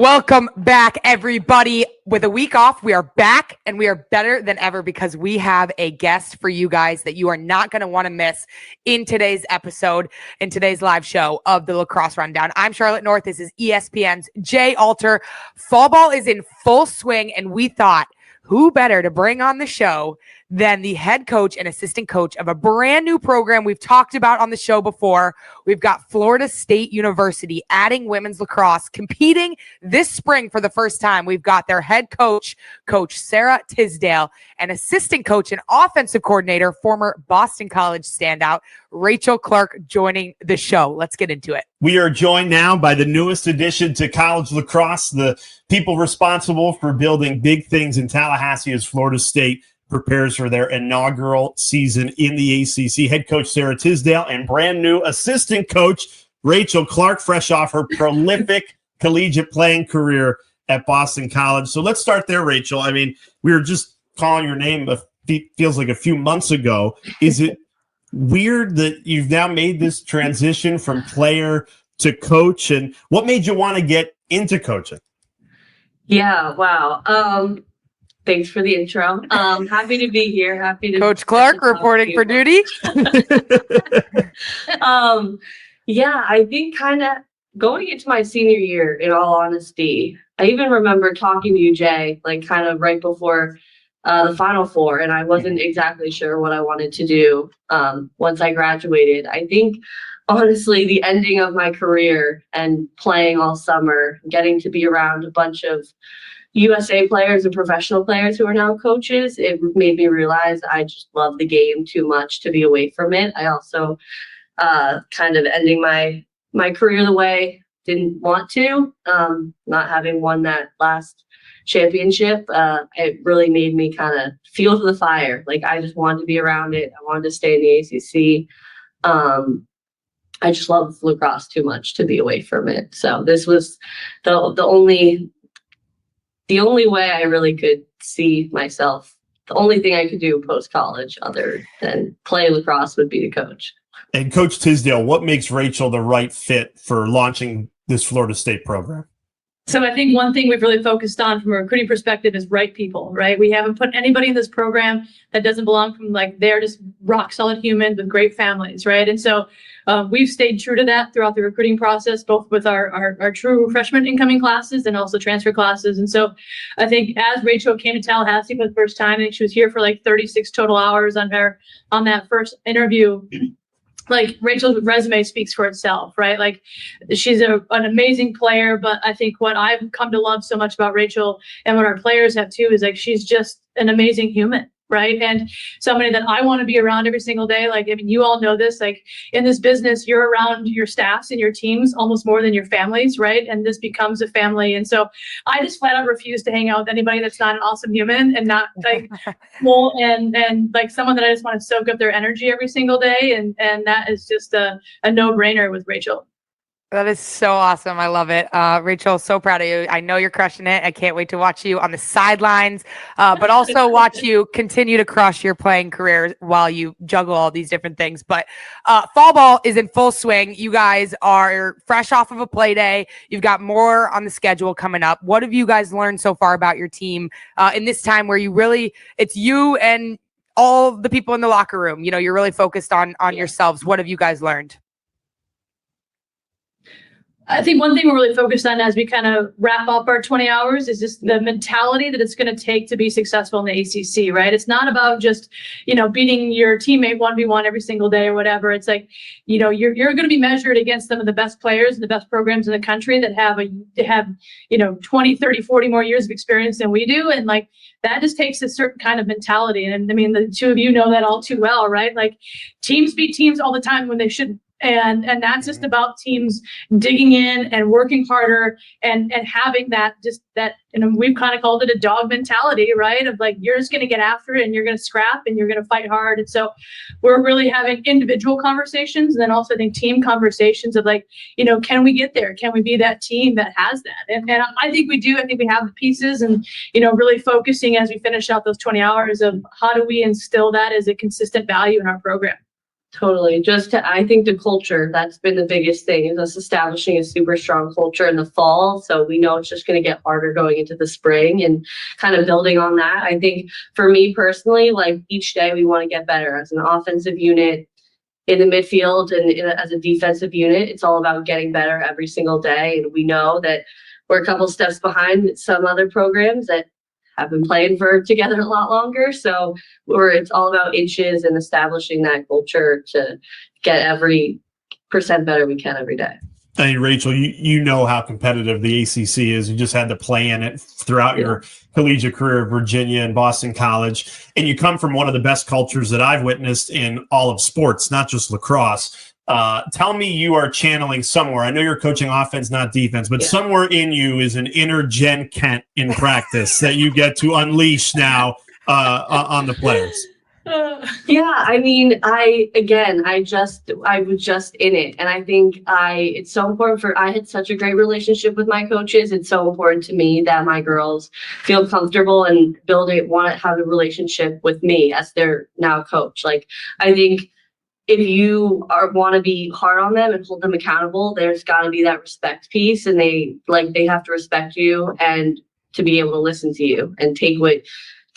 Welcome back, everybody. With a week off, we are back and we are better than ever because we have a guest for you guys that you are not going to want to miss in today's episode, in today's live show of the Lacrosse Rundown. I'm Charlotte North. This is ESPN's Jay Alter. Fall ball is in full swing, and we thought, who better to bring on the show than the head coach and assistant coach of a brand new program we've talked about on the show before. We've got Florida State University adding women's lacrosse, competing this spring for the first time. We've got their head coach, Coach Sara Tisdale, and assistant coach and offensive coordinator, former Boston College standout, Rachel Clark, joining the show. Let's get into it. We are joined now by the newest addition to college lacrosse, the people responsible for building big things in Tallahassee as Florida State prepares for their inaugural season in the ACC. Head coach Sara Tisdale and brand new assistant coach Rachel Clark, fresh off her prolific collegiate playing career at Boston College. So let's start there, Rachel. I mean, we were just calling your name, feels like a few months ago. Is it weird that you've now made this transition from player to coach, and what made you want to get into coaching? Yeah, wow. Thanks for the intro. Happy to be here. Happy to Coach Clark reporting for duty. Yeah, I think kind of going into my senior year, in all honesty, I even remember talking to you, Jay, like kind of right before the Final Four, and I wasn't exactly sure what I wanted to do once I graduated. I think, honestly, the ending of my career and playing all summer, getting to be around a bunch of USA players and professional players who are now coaches, it made me realize I just love the game too much to be away from it. I also kind of ending my career the way didn't want to, not having won that last championship, it really made me kind of feel the fire. Like, I just wanted to be around it. I wanted to stay in the ACC. I just love lacrosse too much to be away from it. So this was the only way I really could see myself. The only thing I could do post-college other than play lacrosse would be to coach. And Coach Tisdale, what makes Rachel the right fit for launching this Florida State program? So I think one thing we've really focused on from a recruiting perspective is right people, right? We haven't put anybody in this program that doesn't belong from, like, they're just rock solid humans with great families, right? And so we've stayed true to that throughout the recruiting process, both with our true freshman incoming classes and also transfer classes. And so I think as Rachel came to Tallahassee for the first time, I think she was here for like 36 total hours on that first interview. Like, Rachel's resume speaks for itself, right? Like, she's an amazing player, but I think what I've come to love so much about Rachel and what our players have too is, like, she's just an amazing human, right? And somebody that I want to be around every single day. Like, I mean, you all know this, like, in this business, you're around your staffs and your teams almost more than your families, right? And this becomes a family. And so I just flat out refuse to hang out with anybody that's not an awesome human and not like cool and like someone that I just want to soak up their energy every single day. And that is just a no-brainer with Rachel. That is so awesome. I love it. Rachel, so proud of you. I know you're crushing it. I can't wait to watch you on the sidelines, but also watch you continue to crush your playing career while you juggle all these different things. But fall ball is in full swing. You guys are fresh off of a play day. You've got more on the schedule coming up. What have you guys learned so far about your team in this time where it's you and all the people in the locker room? You know, you're really focused on yourselves. What have you guys learned? I think one thing we're really focused on as we kind of wrap up our 20 hours is just the mentality that it's going to take to be successful in the ACC, right? It's not about just, beating your teammate 1v1 every single day or whatever. It's like, you're going to be measured against some of the best players and the best programs in the country that have 20, 30, 40 more years of experience than we do. And like, that just takes a certain kind of mentality. And I mean, the two of you know that all too well, right? Like, teams beat teams all the time when they shouldn't. And that's just about teams digging in and working harder and having that we've kind of called it a dog mentality, right? Of like, you're just going to get after it and you're going to scrap and you're going to fight hard. And so we're really having individual conversations and then also I think team conversations of like, can we get there? Can we be that team that has that? And I think we do. I think we have the pieces and, really focusing as we finish out those 20 hours of how do we instill that as a consistent value in our program. Totally. I think the culture, that's been the biggest thing, is us establishing a super strong culture in the fall. So we know it's just going to get harder going into the spring and kind of building on that. I think for me personally, like each day we want to get better as an offensive unit in the midfield and as a defensive unit. It's all about getting better every single day. And we know that we're a couple steps behind some other programs that have been playing together a lot longer. So it's all about inches and establishing that culture to get every percent better we can every day. I mean, Rachel, you know how competitive the ACC is. You just had to play in it throughout your collegiate career at Virginia and Boston College. And you come from one of the best cultures that I've witnessed in all of sports, not just lacrosse. Tell me you are channeling somewhere. I know you're coaching offense, not defense, but somewhere in you is an inner Jen Kent in practice that you get to unleash now on the players. Yeah, I mean, I was just in it. And I think it's so important I had such a great relationship with my coaches. It's so important to me that my girls feel comfortable and want to have a relationship with me as their now coach. Like, I think if you want to be hard on them and hold them accountable, there's got to be that respect piece, and they have to respect you and to be able to listen to you and take what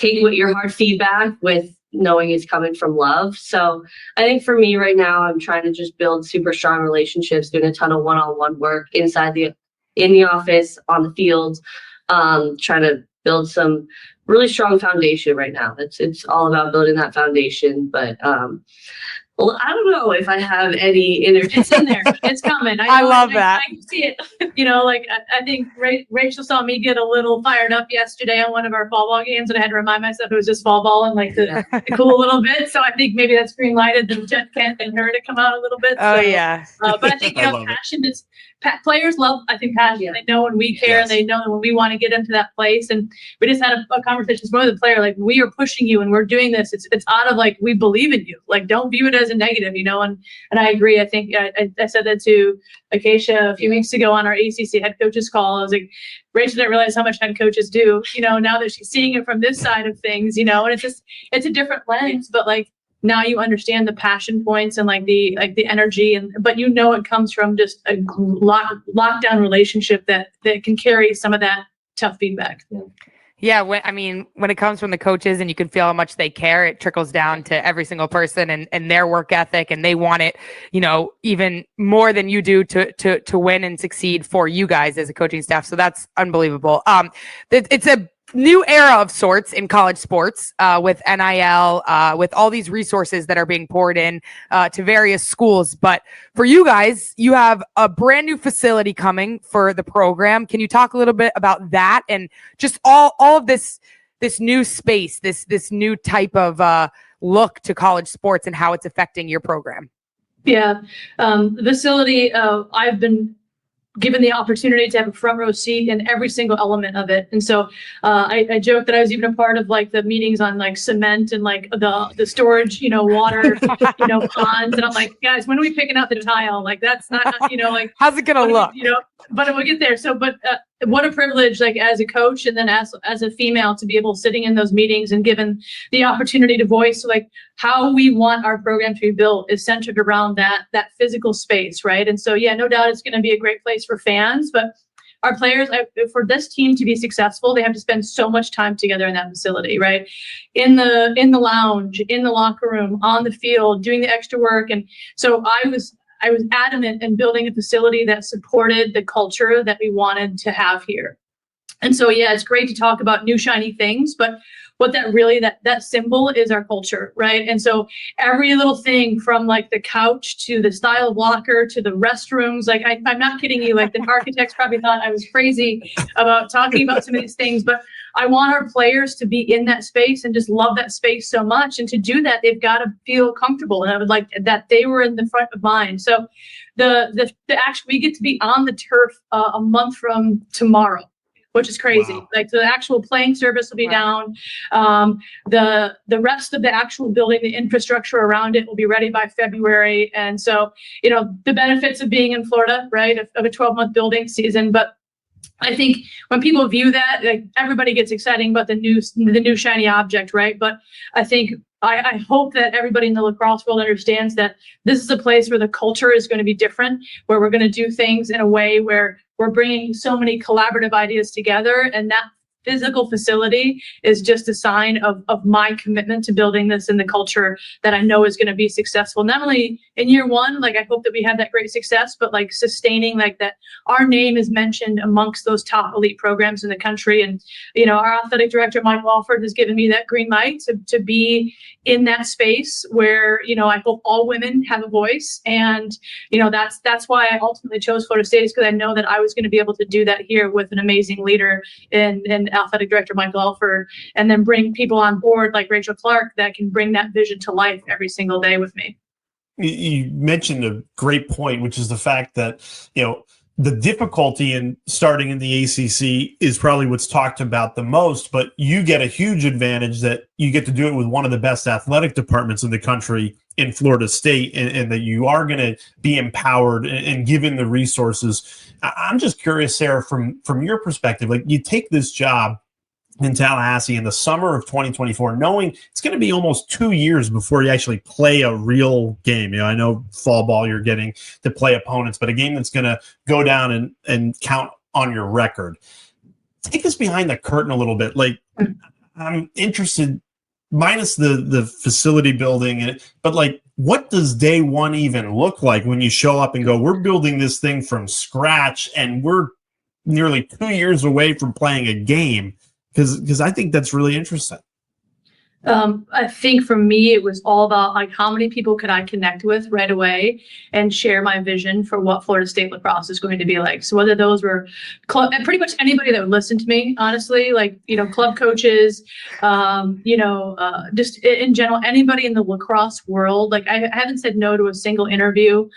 your hard feedback with knowing it's coming from love. So I think for me right now, I'm trying to just build super strong relationships, doing a ton of one-on-one work in the office, on the field, trying to build some really strong foundation right now. It's all about building that foundation, but well, I don't know if I have any energy. It's in there. It's coming. I love that. I can see it. I think Rachel saw me get a little fired up yesterday on one of our fall ball games, and I had to remind myself it was just fall ball and to cool a little bit. So I think maybe that's green lighted the Jen Kent and her to come out a little bit. Oh, yeah. But I think, passion is players love, I think, passion. Yeah. They know when we care, and they know when we want to get into that place. And we just had a conversation with one of the player, like, we are pushing you and we're doing this. It's out of we believe in you. Like, don't view it as a negative, and I agree. I think I said that to Acacia a few weeks ago on our ACC head coaches call. I was like, Rachel didn't realize how much head coaches do, now that she's seeing it from this side of things, and it's a different lens, but now you understand the passion points and the energy, but it comes from just a lockdown relationship that can carry some of that tough feedback. Yeah, when it comes from the coaches and you can feel how much they care, it trickles down to every single person and their work ethic, and they want it, even more than you do to win and succeed for you guys as a coaching staff. So that's unbelievable. It's a new era of sorts in college sports with NIL, with all these resources that are being poured in to various schools. But for you guys, you have a brand new facility coming for the program. Can you talk a little bit about that and just all of this new space, this new type of look to college sports and how it's affecting your program? Yeah, the facility, I've been given the opportunity to have a front row seat in every single element of it. And so I joke that I was even a part of the meetings on cement and the storage, water, ponds. And I'm like, guys, when are we picking out the tile? That's not, how's it going to look? But we'll get there. So, what a privilege, as a coach and then as a female to be able sitting in those meetings and given the opportunity to voice how we want our program to be built is centered around that physical space, right? And so, yeah, no doubt it's going to be a great place for fans, but our players, for this team to be successful, they have to spend so much time together in that facility, right? In the lounge, in the locker room, on the field, doing the extra work. And so I was adamant in building a facility that supported the culture that we wanted to have here. And so, yeah, it's great to talk about new shiny things, but what that symbol is our culture, right? And so every little thing from the couch to the style of locker to the restrooms, I'm not kidding you, the architects probably thought I was crazy about talking about some of these things, but I want our players to be in that space and just love that space so much. And to do that, they've got to feel comfortable. And I would like that they were in the front of mind. So the actual, we get to be on the turf a month from tomorrow, which is crazy. Wow. The actual playing service will be down. The rest of the actual building, the infrastructure around it will be ready by February. And so, the benefits of being in Florida, right, of a 12-month building season, but I think when people view that, like everybody gets excited about the new shiny object, right? But I think I hope that everybody in the lacrosse world understands that this is a place where the culture is going to be different, where we're going to do things in a way where we're bringing so many collaborative ideas together, and that physical facility is just a sign of my commitment to building this in the culture that I know is going to be successful. Not only in year one, like I hope that we have that great success, but like sustaining, like that our name is mentioned amongst those top elite programs in the country. And, you know, our athletic director, Mike Walford, has given me that green light to be in that space where, you know, I hope all women have a voice. And, you know, that's why I ultimately chose Florida State, is because I know that I was going to be able to do that here with an amazing leader in athletic director Michael Alford, and then bring people on board like Rachel Clark that can bring that vision to life every single day with me. You mentioned a great point, which is the fact that, you know, the difficulty in starting in the ACC is probably what's talked about the most, but you get a huge advantage that you get to do it with one of the best athletic departments in the country in Florida State, and that you are going to be empowered and given the resources. I'm just curious, Sarah, from your perspective, like you take this job in Tallahassee in the summer of 2024, knowing it's going to be almost 2 years before you actually play a real game. You know, I know fall ball, you're getting to play opponents, but a game that's going to go down and count on your record. Take us behind the curtain a little bit. Like, I'm interested, minus the facility building, but like, what does day one even look like when you show up and go, we're building this thing from scratch and we're nearly 2 years away from playing a game? Because I think that's really interesting. I think for me, it was all about like how many people could I connect with right away and share my vision for what Florida State lacrosse is going to be like. So whether those were pretty much anybody that would listen to me, honestly, like, you know, club coaches, just in general, anybody in the lacrosse world. Like I haven't said no to a single interview,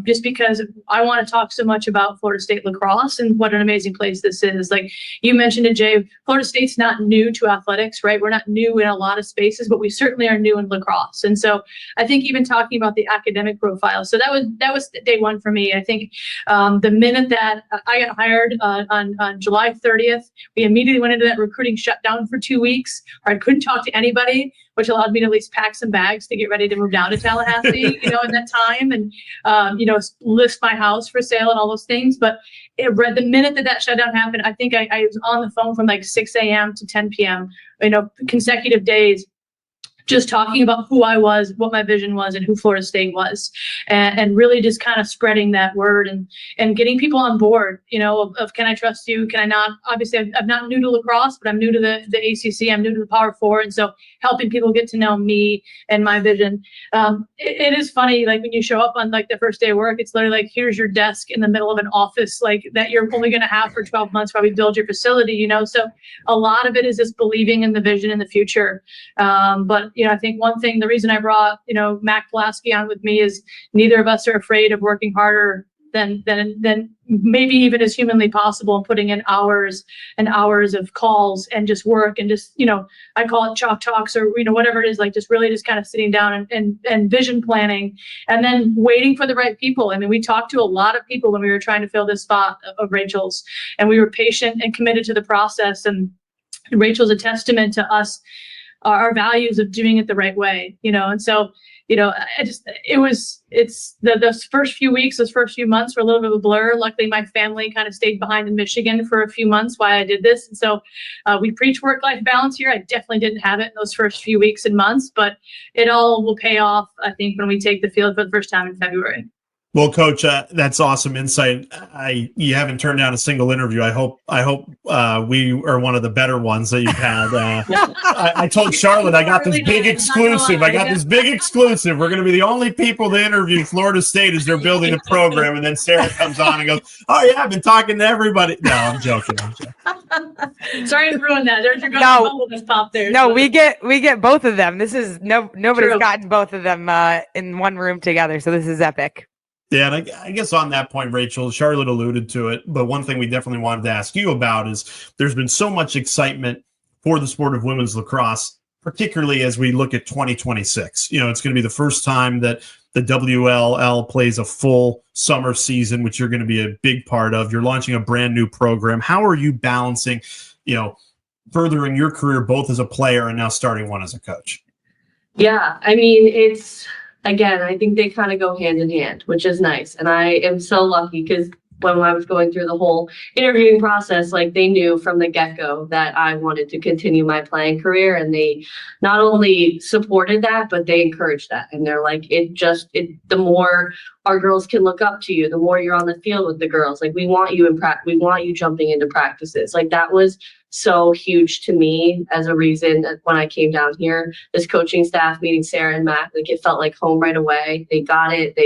just because I want to talk so much about Florida State lacrosse and what an amazing place this is. Like you mentioned it, Jay, Florida State's not new to athletics, right? We're not new in a lot of spaces, but we certainly are new in lacrosse. And so I think even talking about the academic profile, so that was day one for me. I think the minute that I got hired on July 30th, we immediately went into that recruiting shutdown for 2 weeks, where I couldn't talk to anybody, which allowed me to at least pack some bags to get ready to move down to Tallahassee, you know, in that time, and, list my house for sale and all those things. But the minute that shutdown happened, I think I was on the phone from like 6 a.m. to 10 p.m., consecutive days, just talking about who I was, what my vision was, and who Florida State was, and really just kind of spreading that word and getting people on board, of can I trust you? Can I not? Obviously, I'm not new to lacrosse, but I'm new to the ACC. I'm new to the Power Four. And so helping people get to know me and my vision. It is funny, like when you show up on like the first day of work, it's literally like, here's your desk in the middle of an office, like that you're only going to have for 12 months while we build your facility, So a lot of it is just believing in the vision in the future. But I think one thing, the reason I brought, Mac Pulaski on with me is neither of us are afraid of working harder than maybe even as humanly possible, and putting in hours and hours of calls and just work and just, I call it chalk talks or, whatever it is, like just really just kind of sitting down and vision planning, and then waiting for the right people. I mean, we talked to a lot of people when we were trying to fill this spot of Rachel's, and we were patient and committed to the process. And Rachel's a testament to us, our values of doing it the right way, and so, those first few weeks, those first few months were a little bit of a blur. Luckily, my family kind of stayed behind in Michigan for a few months while I did this. And so we preach work-life balance here. I definitely didn't have it in those first few weeks and months, but it all will pay off, I think, when we take the field for the first time in February. Well, Coach, that's awesome insight. You haven't turned down a single interview. I hope we are one of the better ones that you've had. I told Charlotte I got this big exclusive. We're going to be the only people to interview Florida State as they're building a program. And then Sarah comes on and goes, "Oh yeah, I've been talking to everybody." No, I'm joking. Sorry to ruin that. There's your bubble just popped there. No, we get both of them. This is nobody's gotten both of them in one room together. So this is epic. Yeah, and I guess on that point, Rachel, Charlotte alluded to it, but one thing we definitely wanted to ask you about is there's been so much excitement for the sport of women's lacrosse, particularly as we look at 2026. It's going to be the first time that The WLL plays a full summer season, which you're going to be a big part of. You're launching a brand new program. How are you balancing, furthering your career both as a player and now starting one as a coach? Yeah, I mean, again, I think they kind of go hand in hand, which is nice. And I am so lucky because when I was going through the whole interviewing process, like they knew from the get-go that I wanted to continue my playing career. And they not only supported that, but they encouraged that. And they're like, the more our girls can look up to you, the more you're on the field with the girls. Like, we want you in practice. We want you jumping into practices. Like, that was so huge to me as a reason that when I came down here, this coaching staff, meeting Sara and Matt, like, it felt like home right away. They got it.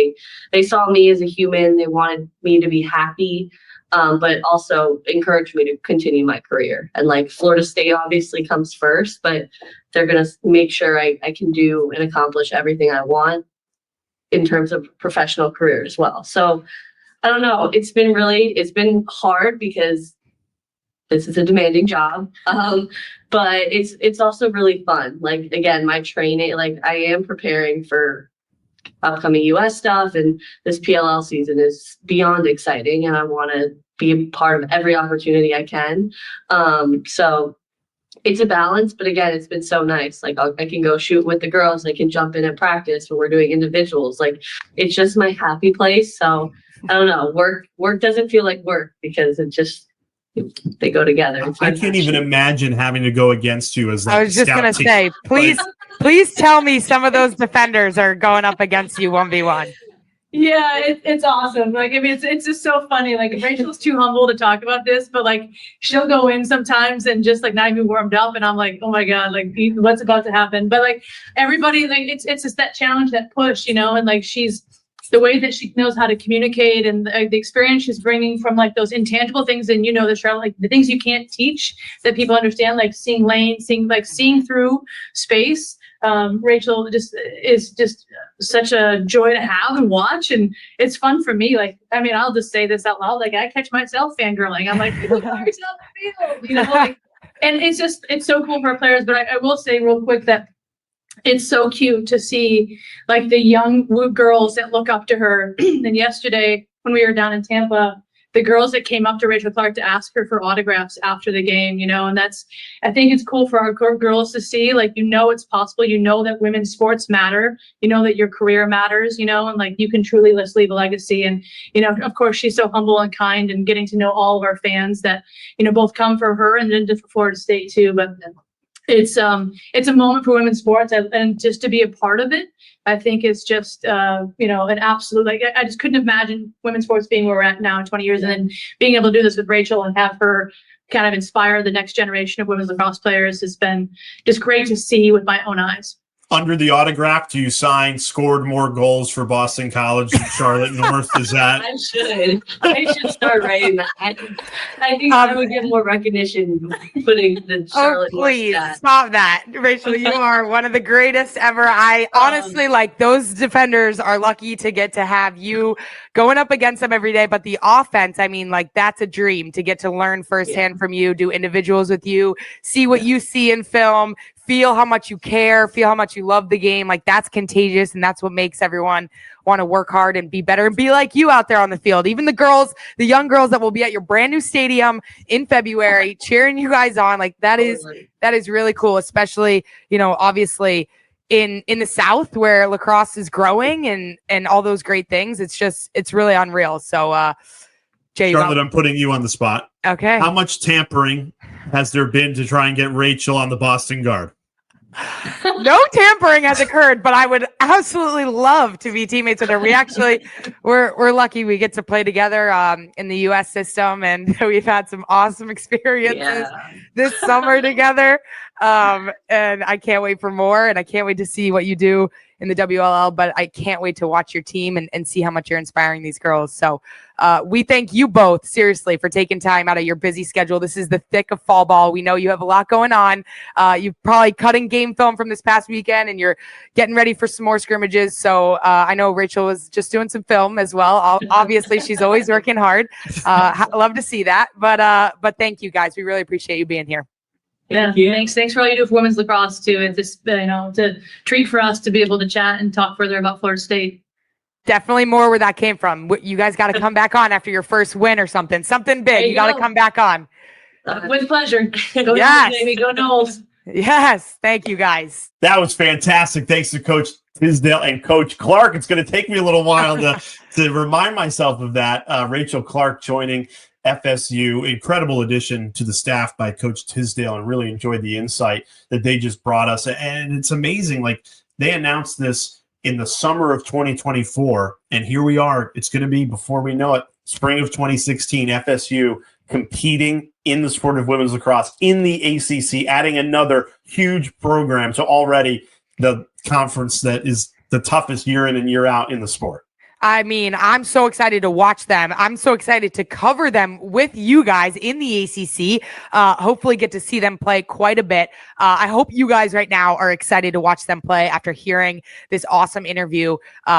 They saw me as a human. They wanted me to be happy, but also encouraged me to continue my career. And like, Florida State obviously comes first, but they're going to make sure I can do and accomplish everything I want in terms of professional career as well. So I don't know. It's been hard because this is a demanding job. But it's also really fun. Like, again, my training, like, I am preparing for upcoming US stuff, and this PLL season is beyond exciting, and I want to be a part of every opportunity I can. So it's a balance, but again, it's been so nice. Like, I can go shoot with the girls. I can jump in at practice when we're doing individuals. Like, it's just my happy place. So I don't know. Work doesn't feel like work because they go together. I can't even imagine having to go against you as like I was just going to say, please tell me some of those defenders are going up against you 1v1. Yeah, it's awesome. Like, I mean, it's just so funny. Like, Rachel's too humble to talk about this, but like, she'll go in sometimes and just like not even warmed up, and I'm like, oh my god, like, what's about to happen? But like, everybody, like, it's just that challenge, that push, and like, she's the way that she knows how to communicate, and the experience she's bringing from like those intangible things, and the Charlotte, like the things you can't teach that people understand, like seeing lanes, seeing through space. Rachel is just such a joy to have and watch, and it's fun for me. Like, I mean, I'll just say this out loud. Like, I catch myself fangirling. I'm like, look at yourself in the field, like, and it's so cool for our players. But I will say real quick that it's so cute to see like the young girls that look up to her. And yesterday when we were down in Tampa, the girls that came up to Rachel Clark to ask her for autographs after the game, and I think it's cool for our girls to see, like, it's possible, that women's sports matter, that your career matters, and like, you can truly leave a legacy. And, of course, she's so humble and kind, and getting to know all of our fans that, both come for her and then for Florida State too. But it's a moment for women's sports, and just to be a part of it, I think it's just, an absolute, like, I just couldn't imagine women's sports being where we're at now in 20 years, and then being able to do this with Rachel and have her kind of inspire the next generation of women's lacrosse players has been just great to see with my own eyes. Under the autograph, do you sign "scored more goals for Boston College than Charlotte North"? Is that? I should start writing that. I think I would get more recognition putting the Charlotte North. Please stop that, Rachel. You are one of the greatest ever. I honestly, like, those defenders are lucky to get to have you going up against them every day. But the offense, I mean, like, that's a dream to get to learn firsthand from you, do individuals with you, see what you see in film, feel how much you care, feel how much you love the game. Like, that's contagious, and that's what makes everyone want to work hard and be better and be like you out there on the field. Even the young girls that will be at your brand new stadium in February cheering you guys on. Like, that is really cool, especially, obviously in the South where lacrosse is growing and all those great things. It's really unreal. So, Jay, Charlotte, I'm putting you on the spot. Okay. How much tampering has there been to try and get Rachel on the Boston Guard? No tampering has occurred, but I would absolutely love to be teammates with her. We're lucky we get to play together in the US system, and we've had some awesome experiences this summer together. And I can't wait for more, and I can't wait to see what you do in the WLL, but I can't wait to watch your team and see how much you're inspiring these girls. So we thank you both, seriously, for taking time out of your busy schedule. This is the thick of fall ball. We know you have a lot going on. You're probably cutting game film from this past weekend, and you're getting ready for some more scrimmages. So I know Rachel was just doing some film as well. Obviously, she's always working hard. Love to see that. But thank you, guys. We really appreciate you being here. Yeah, thanks for all you do for women's lacrosse too. It's just, it's a treat for us to be able to chat and talk further about Florida State. definitely more where that came from. You guys got to come back on after your first win or something big. You got to come back on. With pleasure. Go Yes. Knowles, baby. Go Knowles. Yes. Thank you, guys. That was fantastic. Thanks to Coach Tisdale and Coach Clark. It's going to take me a little while to remind myself of that. Rachel Clark joining FSU. Incredible addition to the staff by Coach Tisdale, and really enjoyed the insight that they just brought us. And it's amazing. Like, they announced this in the summer of 2024, and here we are. It's going to be, before we know it, spring of 2016, FSU competing in the sport of women's lacrosse in the ACC, adding another huge program to already the conference that is the toughest year in and year out in the sport. I mean, I'm so excited to watch them. I'm so excited to cover them with you guys in the ACC. Hopefully get to see them play quite a bit. I hope you guys right now are excited to watch them play after hearing this awesome interview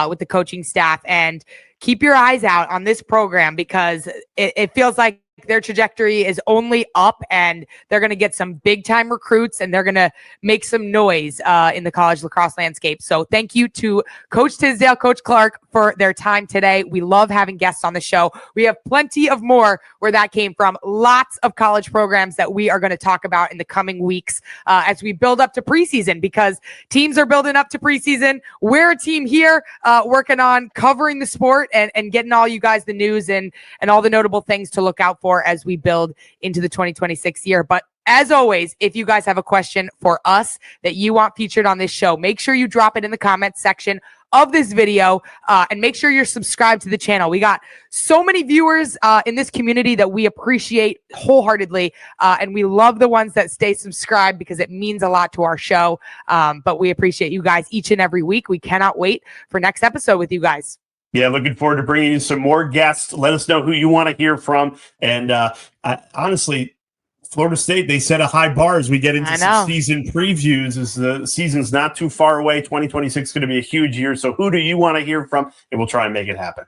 with the coaching staff. And keep your eyes out on this program, because it feels like their trajectory is only up, and they're going to get some big time recruits, and they're going to make some noise in the college lacrosse landscape. So thank you to Coach Tisdale, Coach Clark for their time today. We love having guests on the show. We have plenty of more where that came from. Lots of college programs that we are going to talk about in the coming weeks as we build up to preseason, because teams are building up to preseason. We're a team here working on covering the sport and getting all you guys the news and all the notable things to look out for as we build into the 2026 year. But as always, if you guys have a question for us that you want featured on this show, make sure you drop it in the comments section of this video, and make sure you're subscribed to the channel. We got so many viewers in this community that we appreciate wholeheartedly, and we love the ones that stay subscribed, because it means a lot to our show. But we appreciate you guys each and every week. We cannot wait for next episode with you guys. Yeah, looking forward to bringing you some more guests. Let us know who you want to hear from. And honestly, Florida State, they set a high bar as we get into some season previews, as the season's not too far away. 2026 is going to be a huge year. So who do you want to hear from? And we'll try and make it happen.